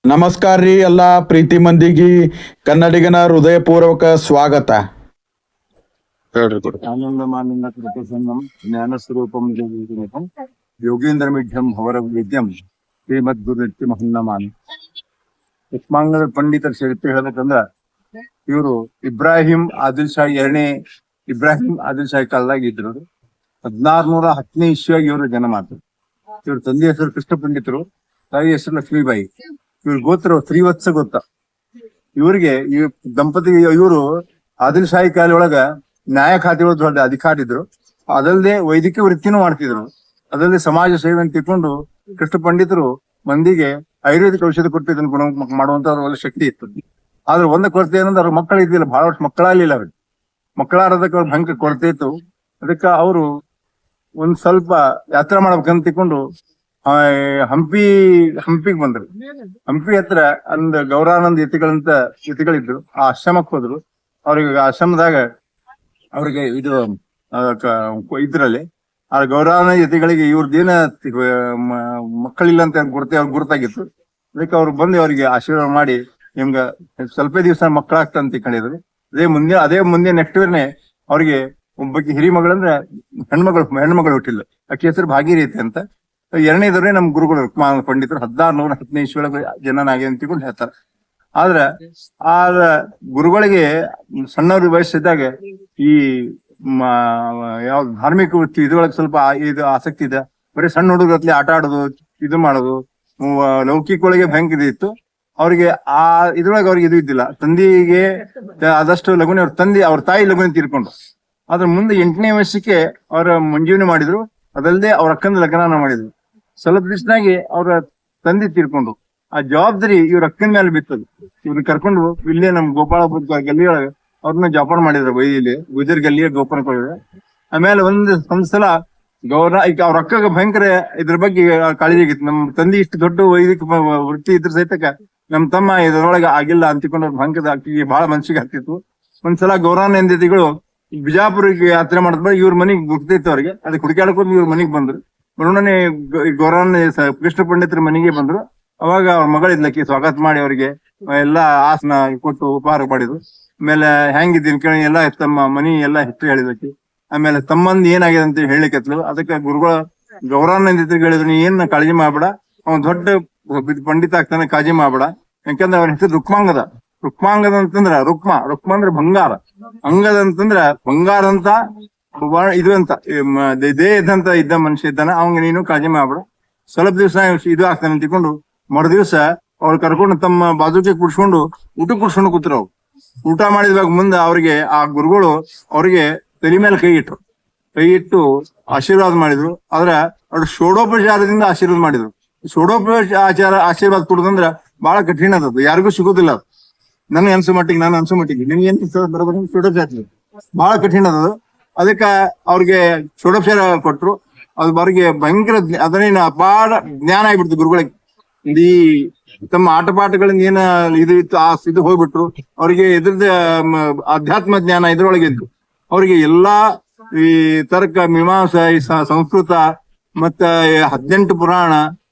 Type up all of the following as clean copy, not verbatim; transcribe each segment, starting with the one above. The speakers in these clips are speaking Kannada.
ನಮಸ್ಕಾರ ರೀ ಎಲ್ಲ ಪ್ರೀತಿ ಮಂದಿಗೆ ಕನ್ನಡಿಗನ ಹೃದಯಪೂರ್ವಕ ಸ್ವಾಗತ. ಆನಂದಮಾನಂದ ಕೃತಸನ್ನಂ ಜ್ಞಾನ ಸ್ವರೂಪಂ ಯೋಗೇಂದ್ರ ಮಿಢ್ಯಂ ಹವರ ವಿದ್ಯಂ ಶ್ರೀಮದ್ ಗುರು ನಿತ್ಯ ಮಹನ್ನಮಾನ. ಉಸ್ಮಾಂಗದ ಪಂಡಿತರ ಚರಿತ್ರೆ ಹೇಳ್ಬೇಕಂದ್ರ ಇವರು ಇಬ್ರಾಹಿಂ ಆದಿಲ್ ಶಾಹಿ ಇಬ್ರಾಹಿಂ ಆದಿಲ್ ಶಾಹಿ ಕಾಲದಾಗ ಇದ್ರು. 1610 ಇಸ್ವಿಯಾಗಿ ಇವರು ಜನ್ಮ ಆದ್ರು. ಇವ್ರ ತಂದೆ ಹೆಸರು ಕೃಷ್ಣ ಪಂಡಿತರು, ತಾಯಿ ಹೆಸರು ಲಕ್ಷ್ಮೀಬಾಯಿ. ಇವ್ರ ಗೋತ್ರ ಶ್ರೀವತ್ಸ ಗೊತ್ತ. ಇವ್ರಿಗೆ ಈ ದಂಪತಿಗೆ ಇವರು ಆದಿಲ್ ಶಾಹಿ ಕಾಲ ಒಳಗ ನ್ಯಾಯ ಖಾತೆ ಒಳಗೆ ದೊಡ್ಡ ಅಧಿಕಾರಿ ಇದ್ರು. ಅದಲ್ಲದೆ ವೈದ್ಯಕೀಯ ವೃತ್ತಿನೂ ಮಾಡ್ತಿದ್ರು. ಅದಲ್ಲದೆ ಸಮಾಜ ಸೇವೆ ಅಂತ ತಿಳ್ಕೊಂಡು ಕೃಷ್ಣ ಪಂಡಿತರು ಮಂದಿಗೆ ಆಯುರ್ವೇದಿಕ್ ಔಷಧ ಕೊಟ್ಟು ಇದನ್ನ ಗುಣ ಮಾಡುವಂತ ಒಳ್ಳೆ ಶಕ್ತಿ ಇತ್ತು. ಆದ್ರೆ ಒಂದ್ ಕೊರತೆ ಏನಂದ್ರೆ ಅವ್ರ ಮಕ್ಕಳು ಇದ್ದಿಲ್ಲ, ಬಹಳ ವರ್ಷ ಮಕ್ಕಳಾಗ್ಲಿಲ್ಲ ಅವ್ರಿಗೆ. ಮಕ್ಕಳಾರದಕ್ಕೆ ಅವ್ರ ಭಯಂಕರ ಕೊರತೆ ಇತ್ತು. ಅದಕ್ಕ ಅವರು ಒಂದ್ ಸ್ವಲ್ಪ ಯಾತ್ರೆ ಮಾಡ್ಬೇಕಂತ ತಿಳ್ಕೊಂಡು ಹಂಪಿಗೆ ಬಂದ್ರು. ಹಂಪಿ ಹತ್ರ ಅಂದ್ ಗೌರಾನಂದ ಯತಿಗಳಿದ್ರು. ಆ ಆಶ್ರಮಕ್ಕೆ ಹೋದ್ರು. ಅವ್ರಿಗೆ ಆಶ್ರಮದಾಗ ಅವ್ರಿಗೆ ಇದು ಇದ್ರಲ್ಲಿ ಆ ಗೌರಾನಂದ ಯತಿಗಳಿಗೆ ಇವ್ರದ್ದೇನ ಮಕ್ಕಳಿಲ್ಲ ಅಂತ ಅವ್ರಿಗೆ ಗುರುತಾಗಿತ್ತು. ಅದಕ್ಕೆ ಅವ್ರು ಬಂದು ಅವ್ರಿಗೆ ಆಶೀರ್ವಾದ ಮಾಡಿ ನಿಮ್ಗ ಸ್ವಲ್ಪ ದಿವಸ ಮಕ್ಕಳಾಗ್ತಂತ ತಿಳ್ಕೊಂಡಿದ್ರು. ಅದೇ ಮುಂದೆ ನೆಕ್ಸ್ಟ್ ಇಯರ್ನೆ ಅವ್ರಿಗೆ ಒಬ್ಬಕ್ಕೆ ಹಿರಿ ಮಗಳಂದ್ರೆ ಹೆಣ್ಮಗಳು ಹುಟ್ಟಿಲ್ಲ. ಆಕೆ ಹೆಸರು ಭಾಗೀರಥಿ ಅಂತ. ಎರಡನೇದವ್ರೆ ನಮ್ ಗುರುಗಳು ರುಕ್ಮಾನಂದ ಪಂಡಿತರು 1615 ಇಸ್ವಿಯೊಳಗೆ ಜನನಾಗಿ ಅಂತ ತಿಳ್ಕೊಂಡು ಹೇಳ್ತಾರೆ. ಆದ್ರ ಆ ಗುರುಗಳಿಗೆ ಸಣ್ಣವ್ರ ವಯಸ್ಸಿದ್ದಾಗ ಈ ಯಾವ್ದು ಧಾರ್ಮಿಕ ವೃತ್ತಿ ಇದ್ರೊಳಗೆ ಸ್ವಲ್ಪ ಇದು ಆಸಕ್ತಿ ಇದೆ. ಬರೀ ಸಣ್ಣ ಹುಡುಗರಲ್ಲಿ ಆಟ ಆಡೋದು, ಇದು ಮಾಡೋದು, ಲೌಕಿಕ ಒಳಗೆ ಭಯಂಕರ ಇತ್ತು ಅವ್ರಿಗೆ. ಆ ಇದ್ರೊಳಗೆ ಅವ್ರಿಗೆ ಇದು ಇದ್ದಿಲ್ಲ. ತಂದೆಗೆ ಆದಷ್ಟು ಲಗುನೆ ಅವ್ರ ತಾಯಿ ಲಗುನೆ ತೀರ್ಕೊಂಡ್ರು. ಅದ್ರ ಮುಂದೆ 8ನೇ ವಯಸ್ಸಕ್ಕೆ ಅವರ ಮಂಜೂರಿ ಮಾಡಿದ್ರು. ಅದಲ್ಲದೆ ಅವ್ರ ಅಕ್ಕನ ಲಗ್ನ ಮಾಡಿದ್ರು. ಸ್ವಲ್ಪ ದಿವಸನಾಗಿ ಅವ್ರ ತಂದೆ ತೀರ್ಕೊಂಡ್ರು. ಆ ಜವಾಬ್ದಾರಿ ಇವ್ರ ಅಕ್ಕನ ಮೇಲೆ ಬಿತ್ತದು. ಇವ್ರನ್ನ ಕರ್ಕೊಂಡು ಇಲ್ಲೇ ನಮ್ ಗೋಪಾಳಪುರ ಗಲ್ಲಿಯೊಳಗೆ ಅವ್ರನ್ನ ಜೋಪಾನ ಮಾಡಿದ್ರು. ಬೈಲಿ ಗುಜರ್ ಗಲ್ಲಿಯ ಗೋಪಾನ ಕೊಡಿದ್ರು. ಆಮೇಲೆ ಒಂದ್ಸಲ ಈಗ ಅವ್ರ ಅಕ್ಕಗ ಭಯಂಕರ ಇದ್ರ ಬಗ್ಗೆ ಕಾಳಜಿ ಆಗಿತ್ತು. ನಮ್ ತಂದೆ ಇಷ್ಟು ದೊಡ್ಡ ವೈದ್ಯಕ ವೃತ್ತಿ ಇದ್ರ ಸಹಿತಕ ನಮ್ ತಮ್ಮ ಇದ್ರೊಳಗೆ ಆಗಿಲ್ಲ ಅಂತಿಕೊಂಡು ಅವ್ರ ಭಯಂಕರ ಅಕ್ಕಿಗೆ ಬಹಳ ಮನ್ಸಿಗೆ ಆಗ್ತಿತ್ತು. ಒಂದ್ಸಲ ಗೌರಾನಂದಿಗಳು ಬಿಜಾಪುರಿಗೆ ಯಾತ್ರೆ ಮಾಡಿದ್ಮೇಲೆ ಇವ್ರ ಮನೆಗ್ ಗುರ್ತಿತ್ತು ಅವ್ರಿಗೆ. ಅದಕ್ಕೆ ಹುಡುಕಾಡಕೋದು ಇವ್ರ ಮನೆಗ್ ಬಂದ್ರು. ಬರೋಣನೆ ಕೃಷ್ಣ ಪಂಡಿತರ ಮನೆಗೆ ಬಂದ್ರು. ಅವಾಗ ಅವ್ರ ಮಗಳಿದ್ಲಕ್ಕಿ ಸ್ವಾಗತ ಮಾಡಿ ಅವ್ರಿಗೆ ಎಲ್ಲಾ ಆಸನ ಕೊಟ್ಟು ಉಪಹಾರ ಮಾಡಿದ್ರು. ಆಮೇಲೆ ಹೆಂಗಿದ್ದೀನಿ ಕೇಳಿ ಎಲ್ಲಾ ತಮ್ಮ ಮನಿ ಎಲ್ಲಾ ಹೆಚ್ಚು ಹೇಳಿದ್ಲಕ್ಕಿ. ಆಮೇಲೆ ತಮ್ಮಂದ್ ಏನಾಗಿದೆ ಅಂತ ಹೇಳಿಕತ್ಲು. ಅದಕ್ಕೆ ಗುರುಗಳ ಗೌರಾನಂದಿತರಿಗೆ ಹೇಳಿದ್ರು, ನೀ ಏನ್ ಕಾಳಜಿ ಮಾಡ್ಬೇಡ, ಅವ್ನ್ ದೊಡ್ಡ ಪಂಡಿತ ಆಗ್ತಾನೆ, ಕಾಳಜಿ ಮಾಡ್ಬೇಡ. ಯಾಕಂದ್ರೆ ಅವ್ರ ಹೆಸರು ರುಕ್ಮಾಂಗದ ಅಂತಂದ್ರ ರುಕ್ಮ ಅಂದ್ರೆ ಬಂಗಾರ, ಅಂಗದ ಅಂತಂದ್ರ ಬಂಗಾರ ಅಂತ ಇದು ಅಂತ ಇದ್ದಂತ ಇದ್ದ ಮನುಷ್ಯ ಇದ್ದಾನೆ. ಅವಂಗ ನೀನು ಕಾಳಜಿ ಮಾಡ್ಬೇಡ, ಸ್ವಲ್ಪ ದಿವಸ ಇದು ಆಗ್ತಾನೆ ಅಂತಿಕೊಂಡು ಮರುದಿವ್ಸ ಅವ್ರು ಕರ್ಕೊಂಡು ತಮ್ಮ ಬಾಜುಗೆ ಕುಡ್ಸ್ಕೊಂಡು ಊಟ ಕುಡ್ಸ್ಕೊಂಡು ಕೂತ್ರು. ಅವ್ರು ಊಟ ಮಾಡಿದ್ವಾಗ ಮುಂದೆ ಅವ್ರಿಗೆ ಆ ಗುರುಗಳು ಅವ್ರಿಗೆ ತಲೆ ಮೇಲೆ ಕೈ ಇಟ್ಟು ಆಶೀರ್ವಾದ ಮಾಡಿದ್ರು. ಆದ್ರ ಅವ್ರು ಷೋಡೋಪಚಾರದಿಂದ ಆಶೀರ್ವಾದ ಮಾಡಿದ್ರು. ಆಶೀರ್ವಾದ ಕೊಡುದಂದ್ರ ಬಹಳ ಕಠಿಣ ಅದದು, ಯಾರಿಗೂ ಸಿಗೋದಿಲ್ಲ. ನಾನು ಅನ್ಸೋ ಮಟ್ಟಿಗೆ ನಿಮ್ಗೆ ಏನ್ ಬರೋಬರ್ ಷೋಡೋಪಚಾರ ಬಹಳ ಕಠಿಣ ಅದದು. ಅದಕ್ಕ ಅವ್ರಿಗೆ ಷೋಡೋಪಚಾರ ಕೊಟ್ರು. ಅದು ಅವ್ರಿಗೆ ಭಯಂಕರ ಅದನ್ನೇನು ಅಪಾರ ಜ್ಞಾನ ಆಗ್ಬಿಡ್ತು ಗುರುಗಳಿಗೆ. ಈ ತಮ್ಮ ಆಟಪಾಠಗಳಿಂದ ಏನ ಇದು ಇತ್ತು ಇದು ಹೋಗ್ಬಿಟ್ರು. ಅವ್ರಿಗೆ ಇದ್ರದ್ದು ಅಧ್ಯಾತ್ಮ ಜ್ಞಾನ ಇದ್ರೊಳಗೆ ಇತ್ತು. ಅವ್ರಿಗೆ ಎಲ್ಲಾ ಈ ತರ್ಕ ಮೀಮಾಂಸ, ಈ ಸಂಸ್ಕೃತ, ಮತ್ತ 18 ಪುರಾಣ,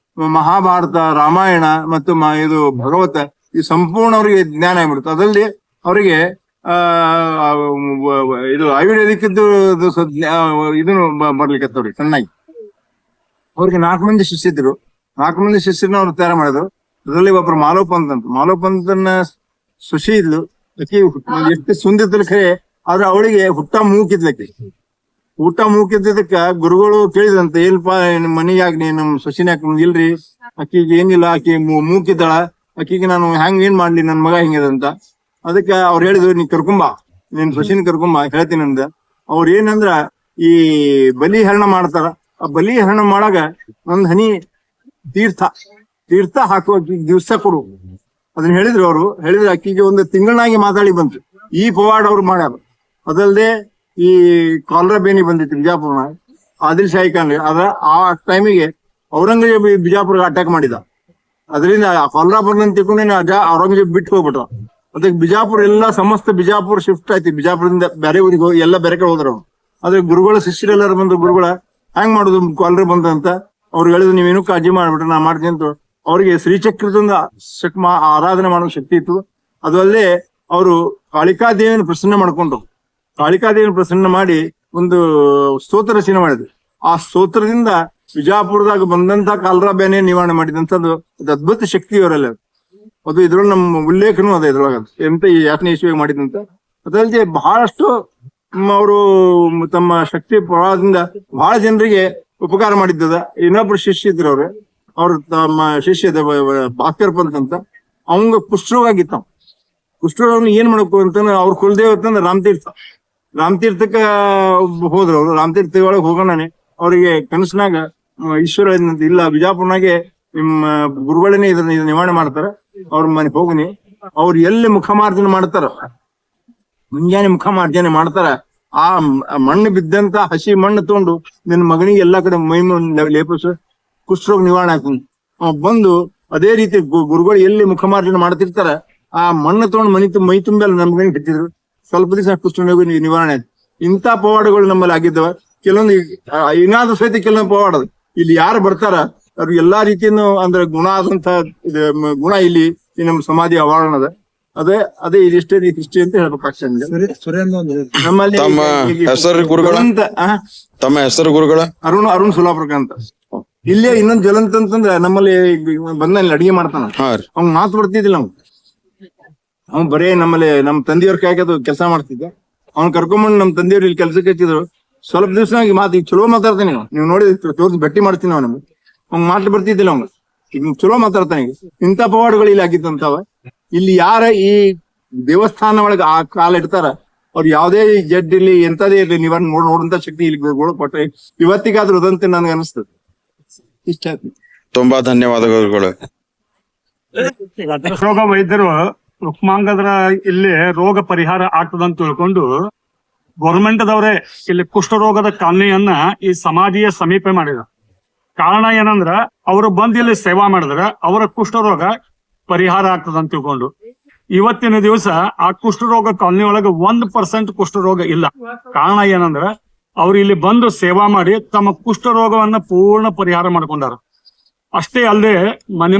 ಮಹಾಭಾರತ, ರಾಮಾಯಣ ಮತ್ತು ಇದು ಭಗವತ, ಈ ಸಂಪೂರ್ಣ ಅವ್ರಿಗೆ ಜ್ಞಾನ ಆಗ್ಬಿಡ್ತು. ಅದರಲ್ಲಿ ಅವರಿಗೆ ಇದು ಆಯುರ್ವೇದಿಕದ್ದು ಇದನ್ನು ಬರ್ಲಿಕ್ಕೆ ಅವ್ರಿಗೆ ಚೆನ್ನಾಗಿ. ಅವ್ರಿಗೆ 4 ಮಂದಿ ಶಿಷ್ಯರು. 4 ಮಂದಿ ಶಿಷ್ಯರನ್ನ ಅವ್ರು ತಯಾರು ಮಾಡಿದ್ರು. ಅದರಲ್ಲಿ ಒಬ್ರು ಮಾಲೋಪಂತನ ಸುಶಿ ಇದ್ಲು. ಆಕಿ ಎಷ್ಟು ಸುಂದಿರ್ತಲ್ ಖರೆ, ಆದ್ರೆ ಅವಳಿಗೆ ಊಟ ಮೂಕಿದ್ದಕ್ಕ ಗುರುಗಳು ಕೇಳಿದಂತ, ಏನಪ್ಪಾ ಮನೆಯಾಗ ನೀನು ಸೊಸಿನ್ಯಾಕ ಇಲ್ರಿ, ಆಕಿಗೆ ಏನಿಲ್ಲ, ಆಕಿ ಮೂಕಿದ್ದಾಳ, ಆಕಿಗೆ ನಾನು ಏನ್ ಮಾಡ್ಲಿ, ನನ್ ಮಗ ಹಿಂಗದಂತ. ಅದಕ್ಕೆ ಅವ್ರು ಹೇಳಿದ್ರು, ನೀ ನಿನ್ ಸೊಸಿನ ಕರ್ಕೊಂಬ ಹೇಳ್ತೀನಿ ಅಂದ. ಅವ್ರ ಏನಂದ್ರ ಈ ಬಲಿ ಹರಣ ಮಾಡ್ತಾರ. ಆ ಬಲಿ ಹರಣ ಮಾಡಾಗ ಒಂದ್ ಹನಿ ತೀರ್ಥ ಹಾಕುವ ದಿವ್ಸ ಕೊಡು ಅದನ್ನ ಹೇಳಿದ್ರು. ಅವ್ರು ಹೇಳಿದ್ರೆ ಅಕ್ಕಿಗೆ ಒಂದು ತಿಂಗಳಾಗಿ ಮಾತಾಡಿ ಬಂತು. ಈ ಪವಾಡ ಅವ್ರು ಮಾಡ್ಯಾರ. ಅದಲ್ಲದೆ ಈ ಕಾಲರಾ ಬೇನಿ ಬಂದಿತ್ತು ಬಿಜಾಪುರ, ಆದಿಲ್ ಶಾಹಿ ಖಾನ್. ಅದ್ರ ಆ ಟೈಮಿಗೆ ಔರಂಗಜೇಬ್ ಬಿಜಾಪುರ ಅಟ್ಯಾಕ್ ಮಾಡಿದ. ಅದರಿಂದ ಕಾಲರಾ ಬಂದಂತ ತಿಳ್ಕೊಂಡೇನೆ ಔರಂಗಜೇಬ್ ಬಿಟ್ಟು ಹೋಗ್ಬಿಟ್ರ. ಅದಕ್ಕೆ ಬಿಜಾಪುರ ಸಮಸ್ತ ಬಿಜಾಪುರ ಶಿಫ್ಟ್ ಆಯ್ತು. ಬಿಜಾಪುರದಿಂದ ಬೇರೆ ಊರಿಗೆ ಎಲ್ಲ ಬೇರೆ ಕಡೆ ಹೋದ್ರು. ಆದ್ರೆ ಗುರುಗಳ ಶಿಷ್ಯರೆಲ್ಲರೂ ಬಂದು, ಗುರುಗಳ ಹೆಂಗ್ ಮಾಡುದು ಕಾಲರಾ ಬಂದಂತ ಅವ್ರು ಹೇಳಿದ್ರು, ನೀವೇನು ಕಾಳಜಿ ಮಾಡ್ಬಿಟ್ರೆ ನಾ ಮಾಡ್ತೀನಿ ಅಂತ ಅವರಿಗೆ ಶ್ರೀಚಕ್ರದಿಂದ ಆರಾಧನೆ ಮಾಡೋ ಶಕ್ತಿ ಇತ್ತು. ಅದಲ್ಲದೆ ಅವರು ಕಾಳಿಕಾದೇವಿಯನ್ನು ಪ್ರಸನ್ನ ಮಾಡ್ಕೊಂಡ್ರು. ಕಾಳಿಕಾದೇವಿಯನ್ನು ಪ್ರಸನ್ನ ಮಾಡಿ ಒಂದು ಸ್ತೋತ್ರ ರಚನೆ ಮಾಡಿದ್ರು. ಆ ಸ್ತೋತ್ರದಿಂದ ವಿಜಾಪುರದಾಗ ಬಂದಂತ ಕಾಲರಾ ಬೇನೆ ನಿವಾರಣೆ ಮಾಡಿದಂಥದ್ದು ಅದು ಅದ್ಭುತ ಶಕ್ತಿ ಇವರೆಲ್ಲ. ಅದು ಇದ್ರೊಳಗೆ ನಮ್ಮ ಉಲ್ಲೇಖನೂ ಅದ ಇದ್ರೊಳಗ ಎಂತ ಈ 8ನೇ ಇಸ್ವಿಯಾಗ ಮಾಡಿದಂತ. ಅದಲ್ಲದೆ ಬಹಳಷ್ಟು ಅವರು ತಮ್ಮ ಶಕ್ತಿ ಪ್ರಭಾವದಿಂದ ಬಹಳ ಜನರಿಗೆ ಉಪಕಾರ ಮಾಡಿದ್ದದ. ಇನ್ನೊಬ್ರು ಶಿಷ್ಯ ಇದ್ರು ಅವ್ರು ತಮ್ಮ ಶಿಷ್ಯ ಭಾಸ್ಕರ್ ಪಂತ್ ಅಂತ, ಅವಂಗ ಕುಷ್ಠರೋಗ ಆಗಿತ್ತು. ಕುಷ್ಠರೋಗ ಏನ್ ಮಾಡ್ಬೇಕು ಅಂತ ಅವ್ರ ಕುಲದೇವತಂದ್ರ ರಾಮತೀರ್ಥಕ್ಕ ಹೋದ್ರು. ಅವ್ರು ರಾಮತೀರ್ಥ ಒಳಗೆ ಹೋಗೋಣನೆ ಅವ್ರಿಗೆ ಕನಸಿನಾಗ ಈಶ್ವರ ಇಲ್ಲ ಬಿಜಾಪುರ್ನಾಗೆ ನಿಮ್ಮ ಗುರುಗಳನ್ನೇ ಇದನ್ನ ನಿವಾರಣೆ ಮಾಡ್ತಾರ, ಅವ್ರ ಮನೆಗೆ ಹೋಗಿನಿ. ಅವ್ರು ಎಲ್ಲಿ ಮುಖಮಾರ್ಜನೆ ಮಾಡ್ತಾರ, ಮುಂಜಾನೆ ಮುಖಮಾರ್ಜನೆ ಮಾಡ್ತಾರ, ಆ ಮಣ್ಣು ಬಿದ್ದಂತ ಹಸಿ ಮಣ್ಣು ತಗೊಂಡು ನಿನ್ನ ಮಗನಿಗೆ ಎಲ್ಲಾ ಕಡೆ ಮೈ ಲೇಪಿಸು, ಕುಷ್ಠರೋಗ ನಿವಾರಣೆ ಆಗ್ತೀನಿ. ಬಂದು ಅದೇ ರೀತಿ ಗುರುಗಳು ಎಲ್ಲಿ ಮುಖಮಾರ್ಜನೆ ಮಾಡ್ತಿರ್ತಾರ ಆ ಮಣ್ಣು ತಗೊಂಡು ಮೈ ತುಂಬೆಲ್ಲ ನಮ್ಮ ಮಗನಿಗೆ ಬಿತ್ತಿದ್ರು. ಸ್ವಲ್ಪ ದಿವಸ ಕುಷ್ಠರೋಗ ನಿವಾರಣೆ ಆಯ್ತು. ಇಂಥ ಪವಾಡಗಳು ನಮ್ಮಲ್ಲಿ ಆಗಿದ್ದವ. ಕೆಲವೊಂದು ಏನಾದ್ರೂ ಸಹಿತ ಕೆಲವೊಂದು ಪವಾಡ ಇಲ್ಲಿ ಯಾರು ಬರ್ತಾರ ಅವ್ರಿಗೆ ಎಲ್ಲಾ ರೀತಿಯನ್ನು ಅಂದ್ರೆ ಗುಣ ಆದಂತ ಗುಣ ಇಲ್ಲಿ ನಮ್ಮ ಸಮಾಧಿ ಆವರಣದ ಅದೇ ಇದಿಷ್ಟೇ ಅಂತ ಹೇಳ್ಬೇಕಾಗ್ತದೆ. ನಮ್ಮಲ್ಲಿ ತಮ್ಮ ಹೆಸರು ಗುರುಗಳ ತಮ್ಮ ಹೆಸರು ಗುರುಗಳ ಅರುಣ್ ಸುಲಾಪುರಕ ಅಂತ. ಇಲ್ಲೇ ಇನ್ನೊಂದು ಜ್ವಲಂತ ಅಂತಂದ್ರೆ ನಮ್ಮಲ್ಲಿ ಬಂದ ಅಡಿಗೆ ಮಾಡ್ತಾನ. ಅವ್ನ್ ಮಾತು ಬರ್ತಿದ್ದಿಲ್ಲ. ಅವ್ನ್ ಬರೇ ನಮ್ಮಲ್ಲಿ ನಮ್ ತಂದೆಯವ್ರ ಕೈಗೆ ಅದು ಕೆಲಸ ಮಾಡ್ತಿದ್ದ. ಅವ್ನ್ ಕರ್ಕೊಂಬಂದ್ ನಮ್ ತಂದೆಯವ್ರು ಇಲ್ಲಿ ಕೆಲ್ಸಕ್ಕೆ ಹಚ್ಚಿದ್ರು. ಸ್ವಲ್ಪ ದಿವ್ಸನಾಗಿ ಮಾತು ಚಲೋ ಮಾತಾಡ್ತಾನೆ. ನೀವು ನೋಡಿ ತೋರ್ಸಿ ಭೇಟಿ ಮಾಡ್ತೀನಿ ನಾವು. ನಮ್ಗೆ ಅವ್ನ್ ಮಾತು ಬರ್ತಿದ್ದಿಲ್ಲ. ಅವ್ನ ಈಗ ಚಲೋ ಮಾತಾಡ್ತಾನೆ. ಇಂಥ ಪವಾಡಗಳು ಇಲ್ಲಿ ಆಗಿತ್ತಂತಾವ. ಇಲ್ಲಿ ಯಾರ ಈ ದೇವಸ್ಥಾನ ಒಳಗ ಆ ಕಾಲ ಇಡ್ತಾರ ಅವ್ರು ಯಾವ್ದೇ ಜಡ್ ಇಲ್ಲಿ ಎಂತದೇ ಇರ್ಲಿ ನಿವಾರಣೆ ನೋಡುವಂತ ಶಕ್ತಿ ಇಲ್ಲಿ ಕೊಟ್ರೆ ಇವತ್ತಿಗಾದ್ರೂ ಅದಂತೆ ನನ್ಗೆ ಅನಿಸ್ತದೆ. ಇಷ್ಟ ತುಂಬಾ ಧನ್ಯವಾದಗಳು. ರೋಗ ವೈದ್ಯರು ರುಕ್ಮಾಂಗದ್ರ ಇಲ್ಲಿ ರೋಗ ಪರಿಹಾರ ಆಗ್ತದಂತ ತಿಳ್ಕೊಂಡು ಗೌರ್ಮೆಂಟ್ ದವರೇ ಇಲ್ಲಿ ಕುಷ್ಠರೋಗದ ಕಾಲನಿಯನ್ನ ಈ ಸಮಾಧಿಯ ಸಮೀಪ ಮಾಡಿದ. ಕಾರಣ ಏನಂದ್ರ ಅವರು ಬಂದ್ ಇಲ್ಲಿ ಸೇವಾ ಮಾಡಿದ್ರ ಅವರ ಕುಷ್ಠರೋಗ ಪರಿಹಾರ ಆಗ್ತದಂತ ತಿಳ್ಕೊಂಡು ಇವತ್ತಿನ ದಿವಸ ಆ ಕುಷ್ಠರೋಗ ಕಾಲನಿ ಒಳಗೆ 1% ಕುಷ್ಠರೋಗ ಇಲ್ಲ. ಕಾರಣ ಏನಂದ್ರ ಅವ್ರು ಇಲ್ಲಿ ಬಂದು ಸೇವಾ ಮಾಡಿ ತಮ್ಮ ಕುಷ್ಠರೋಗವನ್ನ ಪೂರ್ಣ ಪರಿಹಾರ ಮಾಡ್ಕೊಂಡಾರ. ಅಷ್ಟೇ ಅಲ್ಲದೆ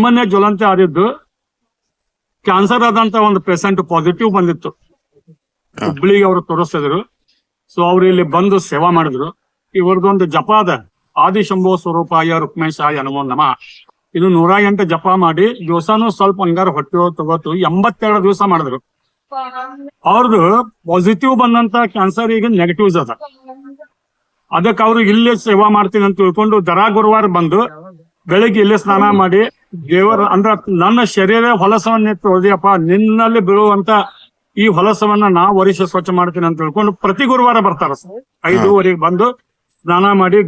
ಮನೆ ಜ್ವಲಂತೆ ಆದಿದ್ದು ಕ್ಯಾನ್ಸರ್ ಆದಂತ ಒಂದು ಪೇಷಂಟ್ ಪಾಸಿಟಿವ್ ಬಂದಿತ್ತು. ಹುಬ್ಳಿಗೆ ಅವರು ತೋರಿಸ್ತಿದ್ರು. ಸೊ ಅವ್ರು ಇಲ್ಲಿ ಬಂದು ಸೇವಾ ಮಾಡಿದ್ರು. ಇವ್ರದೊಂದು ಜಪ ಅದ, ಆದಿಶಂಭೋ ಸ್ವರೂಪಾಯ ರುಕ್ಮೇಶಾಯ ನಮೋ ನಮಃ. ಇದು 108 ಜಪ ಮಾಡಿ ದಿವಸಾನು ಸ್ವಲ್ಪ ಹಂಗಾರ ಹೊಟ್ಟೆ ತಗೋತು 82 ದಿವಸ ಮಾಡಿದ್ರು. ಅವ್ರದ್ದು ಪಾಸಿಟಿವ್ ಬಂದಂತ ಕ್ಯಾನ್ಸರ್ ಈಗ ನೆಗೆಟಿವ್ಸ್ ಅದ. ಅದಕ್ಕೆ ಅವ್ರು ಇಲ್ಲೇ ಸೇವಾ ಮಾಡ್ತೀನಿ ಅಂತ ತಿಳ್ಕೊಂಡು ದರ ಗುರುವಾರ ಬಂದು ಬೆಳಿಗ್ಗೆ ಇಲ್ಲೇ ಸ್ನಾನ ಮಾಡಿ ದೇವರ ಅಂದ್ರ ನನ್ನ ಶರೀರ ಹೊಲಸವನ್ನೇ ತೊಳೆದಿಯಪ್ಪ, ನಿನ್ನಲ್ಲಿ ಬೀಳುವಂತ ಈ ಹೊಲಸವನ್ನ ನಾ ಒರಿಸಿ ಸ್ವಚ್ಛ ಮಾಡ್ತೀನಿ ಅಂತ ತಿಳ್ಕೊಂಡು ಪ್ರತಿ ಗುರುವಾರ ಬರ್ತಾರ. 5:15 ಬಂದು ಸ್ನಾನ ಮಾಡಿ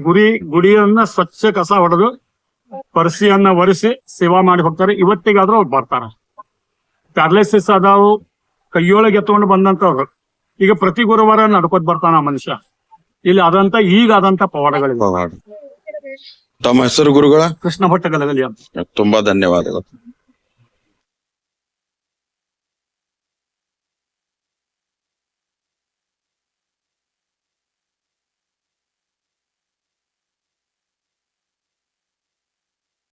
ಗುಡಿಯನ್ನ ಸ್ವಚ್ಛ ಕಸ ಹೊಡೆದು ಪರ್ಸಿಯನ್ನ ಒರೆಸಿ ಸೇವಾ ಮಾಡಿ ಹೋಗ್ತಾರೆ. ಇವತ್ತಿಗಾದ್ರೂ ಅವ್ರು ಬರ್ತಾರ. ಪ್ಯಾರಲೈಸಿಸ್ ಅದಾವು, ಕೈಯೊಳಗೆ ಎತ್ಕೊಂಡು ಬಂದಂತವ್ರು ಈಗ ಪ್ರತಿ ಗುರುವಾರ ನಡ್ಕೋತ್ ಬರ್ತಾನ ಮನುಷ್ಯ. ಇಲ್ಲಿ ಈಗ ಆದಂತ ಪವಾಡಗಳಿವೆ. ತಮ್ಮ ಹೆಸರು ಗುರುಗಳ ಕೃಷ್ಣ ಭಟ್ಟ ಗಲಗಲಿ ಅಂತ. ತುಂಬಾ ಧನ್ಯವಾದಗಳು.